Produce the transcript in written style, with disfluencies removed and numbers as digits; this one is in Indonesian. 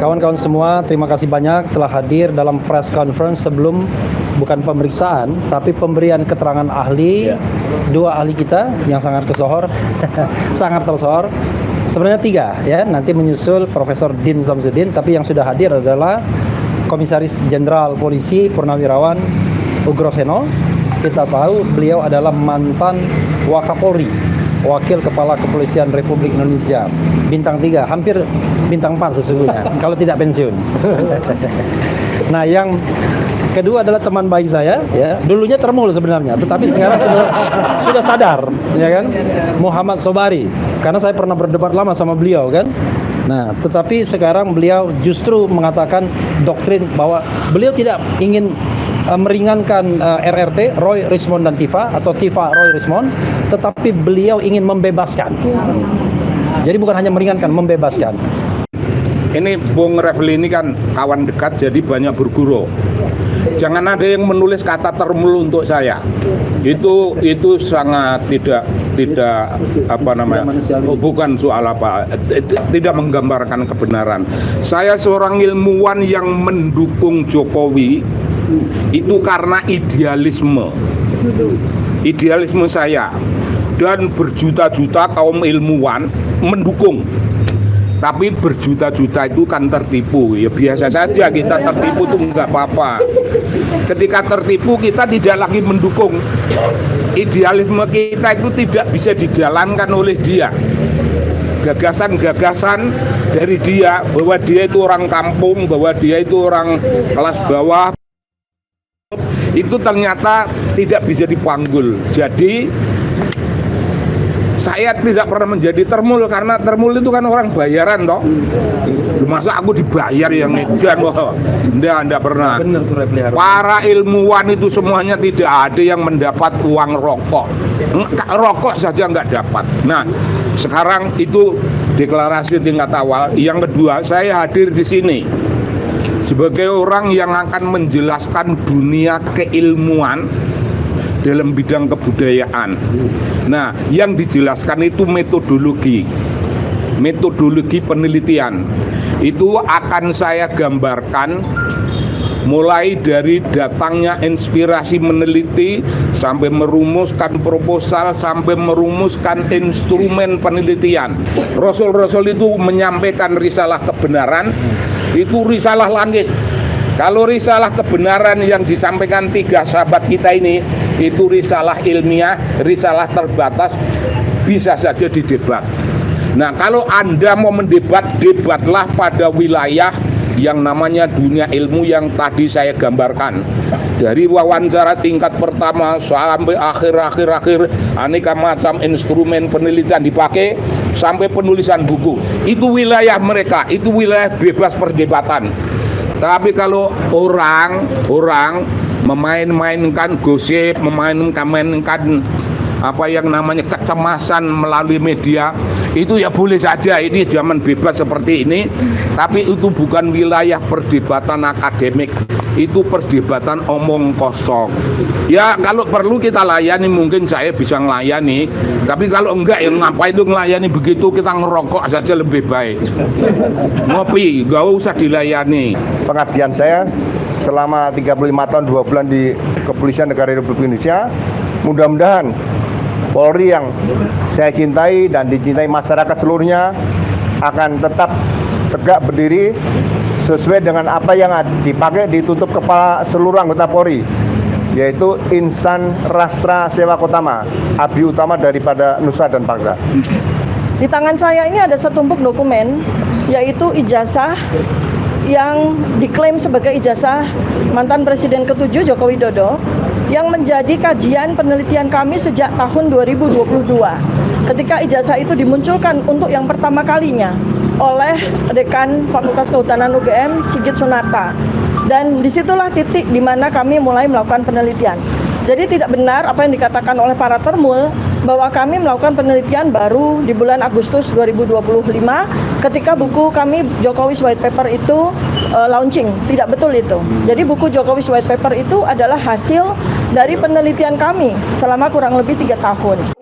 Kawan-kawan semua, terima kasih banyak telah hadir dalam press conference sebelum bukan pemeriksaan, tapi pemberian keterangan ahli. Dua ahli kita yang sangat tersohor, sangat tersohor. Sebenarnya tiga, ya. Nanti menyusul Profesor Din Samsudin, tapi yang sudah hadir adalah Komisaris Jenderal Polisi Purnawirawan Ugroseno. Kita tahu beliau adalah mantan Wakapolri, Wakil Kepala Kepolisian Republik Indonesia, bintang 3, hampir bintang 4 sesungguhnya, kalau tidak pensiun. Nah, yang kedua adalah teman baik saya, ya. Dulunya termul sebenarnya, tetapi sekarang sudah sadar, ya kan? Muhammad Sobari, karena saya pernah berdebat lama sama beliau, kan? Nah, tetapi sekarang beliau justru mengatakan doktrin bahwa beliau tidak ingin meringankan RRT, Roy Rismond dan Tifa, atau Tifa Roy Rismond, tetapi beliau ingin membebaskan. Jadi bukan hanya meringankan, membebaskan. Ini Bung Refli ini kan kawan dekat, jadi banyak berguru. Jangan ada yang menulis kata termul untuk saya. Itu sangat tidak apa namanya? Bukan soal apa, tidak menggambarkan kebenaran. Saya seorang ilmuwan yang mendukung Jokowi itu karena idealisme saya, dan berjuta-juta kaum ilmuwan mendukung. Tapi berjuta-juta itu kan tertipu. Ya biasa saja kita tertipu, itu enggak apa-apa. Ketika tertipu kita tidak lagi mendukung. Idealisme kita itu tidak bisa dijalankan oleh dia. Gagasan-gagasan dari dia, bahwa dia itu orang kampung, bahwa dia itu orang kelas bawah, itu ternyata tidak bisa dipanggul. Jadi saya tidak pernah menjadi termul, karena termul itu kan orang bayaran toh. Masa aku dibayar yang edan? Enggak pernah. Para ilmuwan itu semuanya tidak ada yang mendapat uang rokok. Rokok saja nggak dapat. Nah, sekarang itu deklarasi tingkat awal. Yang kedua, saya hadir di sini sebagai orang yang akan menjelaskan dunia keilmuan dalam bidang kebudayaan. Nah, yang dijelaskan itu metodologi penelitian. Itu akan saya gambarkan mulai dari datangnya inspirasi meneliti, sampai merumuskan proposal, sampai merumuskan instrumen penelitian. Rasul-rasul itu menyampaikan risalah kebenaran, itu risalah langit. Kalau risalah kebenaran yang disampaikan tiga sahabat kita ini, itu risalah ilmiah, risalah terbatas, bisa saja didebat. Nah, kalau Anda mau mendebat, debatlah pada wilayah yang namanya dunia ilmu yang tadi saya gambarkan. Dari wawancara tingkat pertama sampai akhir, aneka macam instrumen penelitian dipakai, sampai penulisan buku. Itu wilayah mereka, itu wilayah bebas perdebatan. Tapi kalau orang memain-mainkan gosip, memain-mainkan apa yang namanya kecemasan melalui media, itu ya boleh saja, ini zaman bebas seperti ini. Tapi itu bukan wilayah perdebatan akademik, itu perdebatan omong kosong. Ya kalau perlu kita layani, mungkin saya bisa melayani. Tapi kalau enggak, ya ngapain itu melayani begitu, kita ngerokok saja lebih baik. Ngopi, gak usah dilayani. Pengabdian saya selama 35 tahun 2 bulan di Kepolisian Negara Republik Indonesia, mudah-mudahan Polri yang saya cintai dan dicintai masyarakat seluruhnya akan tetap tegak berdiri sesuai dengan apa yang dipakai ditutup kepala seluruh anggota Polri, yaitu insan rastra sewakotama, abdi utama daripada nusa dan bangsa. Di tangan saya ini ada setumpuk dokumen, yaitu ijazah yang diklaim sebagai ijazah mantan Presiden ke-7 Joko Widodo, yang menjadi kajian penelitian kami sejak tahun 2022. Ketika ijazah itu dimunculkan untuk yang pertama kalinya oleh Dekan Fakultas Kehutanan UGM Sigit Sunarta, dan disitulah titik di mana kami mulai melakukan penelitian. Jadi tidak benar apa yang dikatakan oleh para termul bahwa kami melakukan penelitian baru di bulan Agustus 2025 ketika buku kami Jokowi's White Paper itu launching. Tidak betul itu. Jadi buku Jokowi's White Paper itu adalah hasil dari penelitian kami selama kurang lebih 3 tahun.